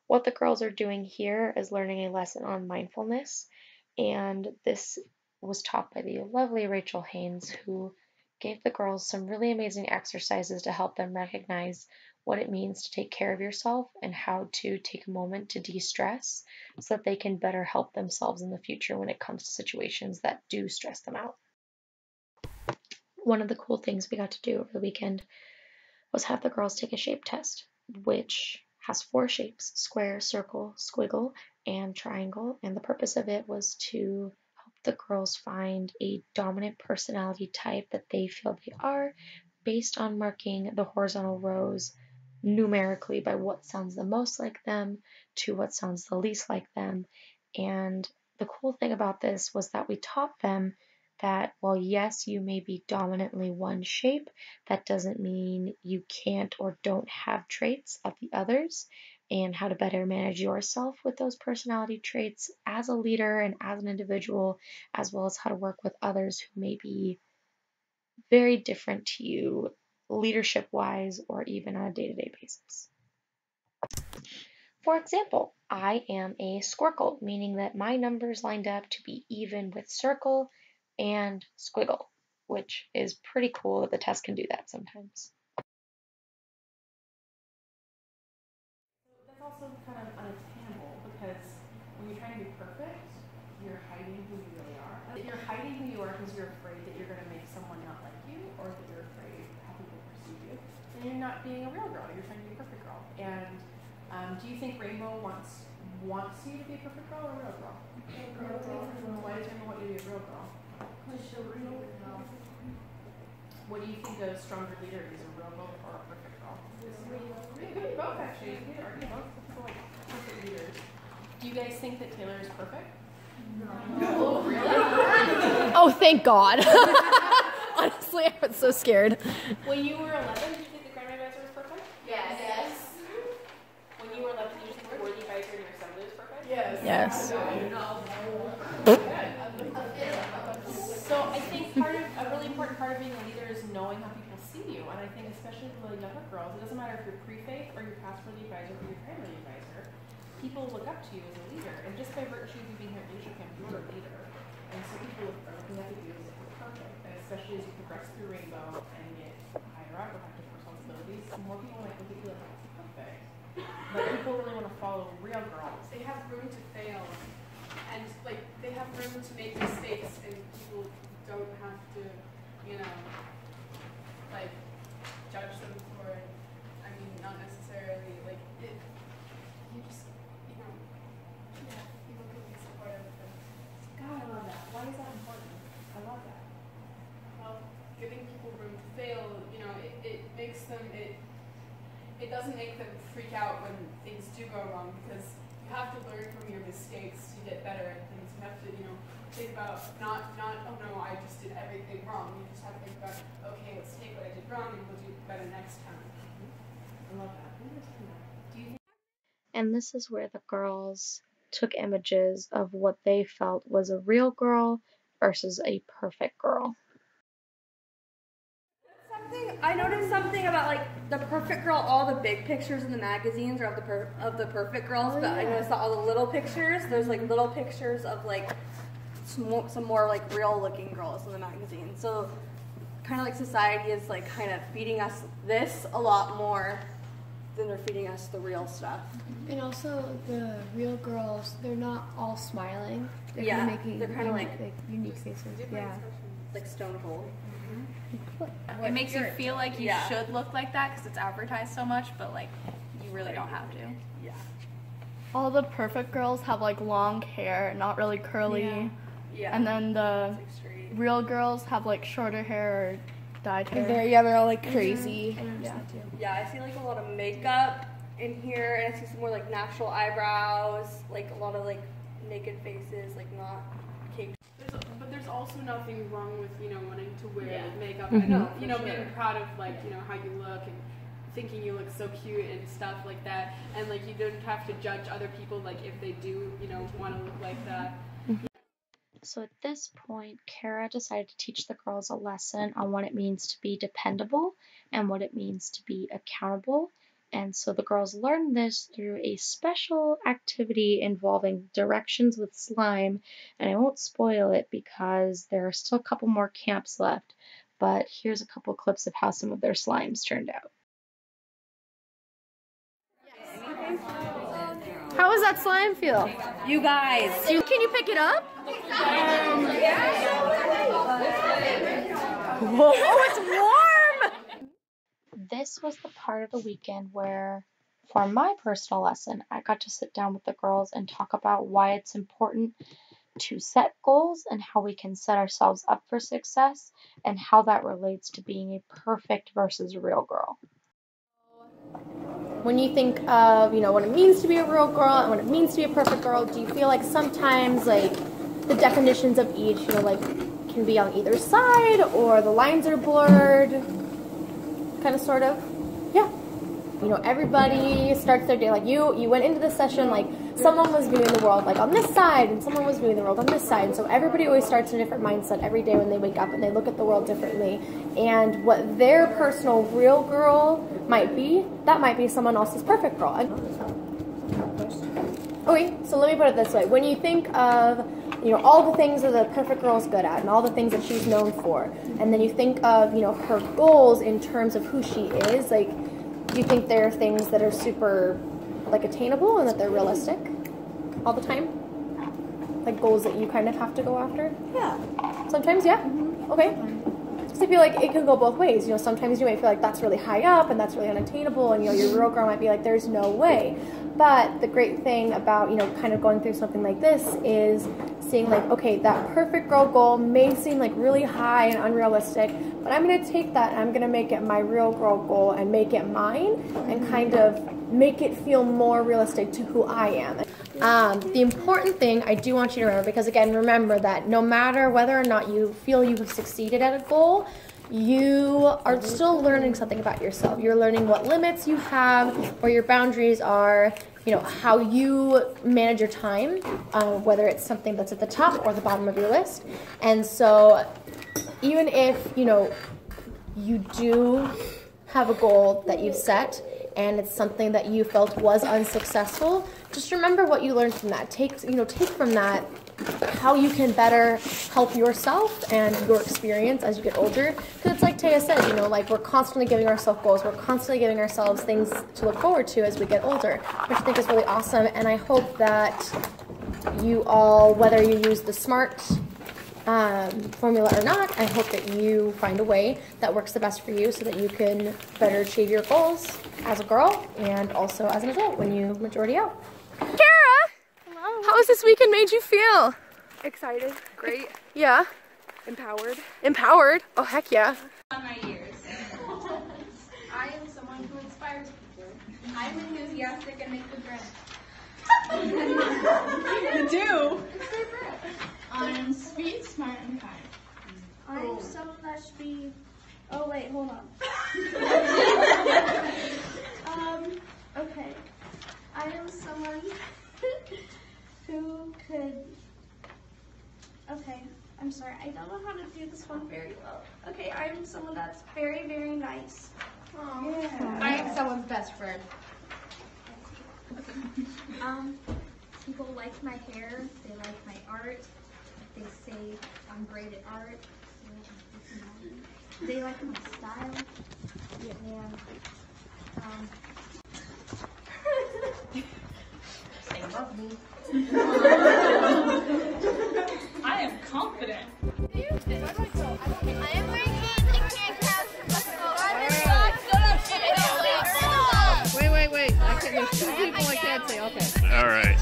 What the girls are doing here is learning a lesson on mindfulness, and this was taught by the lovely Rachel Haynes, who gave the girls some really amazing exercises to help them recognize what it means to take care of yourself and how to take a moment to de-stress so that they can better help themselves in the future when it comes to situations that do stress them out. One of the cool things we got to do over the weekend was have the girls take a shape test, which has 4 shapes: square, circle, squiggle, and triangle. And the purpose of it was to help the girls find a dominant personality type that they feel they are based on marking the horizontal rows numerically by what sounds the most like them to what sounds the least like them. And the cool thing about this was that we taught them that while yes, you may be dominantly one shape, that doesn't mean you can't or don't have traits of the others, and how to better manage yourself with those personality traits as a leader and as an individual, as well as how to work with others who may be very different to you leadership wise or even on a day-to-day basis. For example, I am a squircle, meaning that my numbers lined up to be even with circle and squiggle, which is pretty cool that the test can do that sometimes. That's also kind of unattainable because when you're trying to be perfect, you're hiding who you really are. If you're hiding who you are because you're afraid that you're going to make someone not like you, or that you're afraid how people perceive you, then you're not being a real girl. You're trying to be a perfect girl. And do you think Rainbow wants you to be a perfect girl or a real girl? Real girl. Why does Rainbow want you to be a real girl? Because she's a real girl. What do you think a stronger leader is, a real girl or a perfect girl? You could be both, actually. You could argue both. People like perfect leaders. Do you guys think that Taylor is perfect? No. Really? Oh, thank God. Honestly, I was so scared. When you were 11, did you think the Grand Advisor was perfect? Yes. When you were 11, did you think the Worthy Advisor in your assembly was perfect? Yes. So I think a really important part of being a leader is knowing how people see you. And I think especially for the younger girls, it doesn't matter if you're pre-faith or you're past Worthy Advisor or your primary advisor, people look up to you as a leader. And just by virtue of you being here at leadership camp, you're a leader. And so people are looking up at you as if you're perfect. And especially as you progress through Rainbow and get higher up or have different responsibilities, more people might look at you like that's perfect. But people really want to follow real girls. They have room to fail, and like they have room to make mistakes, and people don't have to, like judge them for it. I mean, not necessarily like it. You just, people can be supportive of them. God, I love that. Why is that important? I love that. Well, giving people room to fail, it makes them it doesn't make them freak out when things do go wrong, because you have to learn from your mistakes to get better at things. You have to, think about not oh no, I just did everything wrong. You just have to think about, okay, let's take what I did wrong and we'll do better next time. I love that. Do you think? And this is where the girls took images of what they felt was a real girl versus a perfect girl. I noticed something about like the perfect girl. All the big pictures in the magazines are of the perfect girls, but I noticed that all the little pictures, there's like little pictures of like some more like real looking girls in the magazine. So kind of like society is like kind of feeding us this a lot more than they're feeding us the real stuff. And also the real girls, they're not all smiling. They're they're kind of like unique faces. Yeah. Like stone cold. It makes you feel like you should look like that because it's advertised so much, but like you really don't have to. Yeah. All the perfect girls have like long hair, not really curly. Yeah. And then the real girls have like shorter hair or dyed hair. They're all like crazy. Yeah, I see like a lot of makeup in here, and I see some more like natural eyebrows, like a lot of like naked faces, like not cake. But there's also nothing wrong with, wanting to wear makeup and, being proud of, like, how you look and thinking you look so cute and stuff like that. And, like, you don't have to judge other people, like, if they do, want to look like that. So at this point, Kara decided to teach the girls a lesson on what it means to be dependable and what it means to be accountable. And so the girls learned this through a special activity involving directions with slime, and I won't spoil it because there are still a couple more camps left, but here's a couple clips of how some of their slimes turned out. How does that slime feel? You guys. Can you pick it up? Whoa, it's warm! This was the part of the weekend where, for my personal lesson, I got to sit down with the girls and talk about why it's important to set goals and how we can set ourselves up for success and how that relates to being a perfect versus real girl. When you think of, what it means to be a real girl and what it means to be a perfect girl, do you feel like sometimes, the definitions of each, can be on either side, or the lines are blurred, kind of, sort of? Yeah. Everybody starts their day, you went into the session, someone was viewing the world, on this side, and someone was viewing the world on this side, and so everybody always starts in a different mindset every day when they wake up, and they look at the world differently, and what their personal real girl might be, that might be someone else's perfect girl. Okay, so let me put it this way. When you think of, all the things that the perfect girl's good at and all the things that she's known for, and then you think of, her goals in terms of who she is, do you think there are things that are super, attainable and that they're realistic all the time? Goals that you kind of have to go after? Yeah. Sometimes, yeah? Mm-hmm. Okay. Because I feel like it can go both ways. Sometimes you might feel like that's really high up and that's really unattainable, and, your real girl might be like, there's no way. But the great thing about, kind of going through something like this is seeing okay, that perfect girl goal may seem really high and unrealistic, but I'm going to take that and I'm going to make it my real girl goal and make it mine and kind of make it feel more realistic to who I am. The important thing I do want you to remember, because again, remember that no matter whether or not you feel you have succeeded at a goal, you are still learning something about yourself. You're learning what limits you have, where your boundaries are, how you manage your time, whether it's something that's at the top or the bottom of your list. And so even if, you do have a goal that you've set and it's something that you felt was unsuccessful, just remember what you learned from that. Take from that how you can better help yourself and your experience as you get older. Because it's like Taya said, we're constantly giving ourselves goals. We're constantly giving ourselves things to look forward to as we get older, which I think is really awesome. And I hope that you all, whether you use the SMART formula or not, I hope that you find a way that works the best for you so that you can better achieve your goals as a girl and also as an adult when you majority out. Kara! Hello. How has this weekend made you feel? Excited. Great. Yeah. Empowered. Empowered? Oh, heck yeah. On my ears. I am someone who inspires people. I'm enthusiastic and make good bread. You do. I'm sweet, smart, and kind. I'm someone that should be. Oh wait, hold on. Okay. I am someone who could. Okay, I'm sorry. I don't know how to do this one very well. Okay, I'm someone that's very, very nice. Oh, yeah. I am someone's best friend. People like my hair. They like my art. They say I'm great at art. They like my style. And They love me. I am confident. I am wearing jeans and can't catch Wait. I can't, there's two people I can't say. Okay. All right.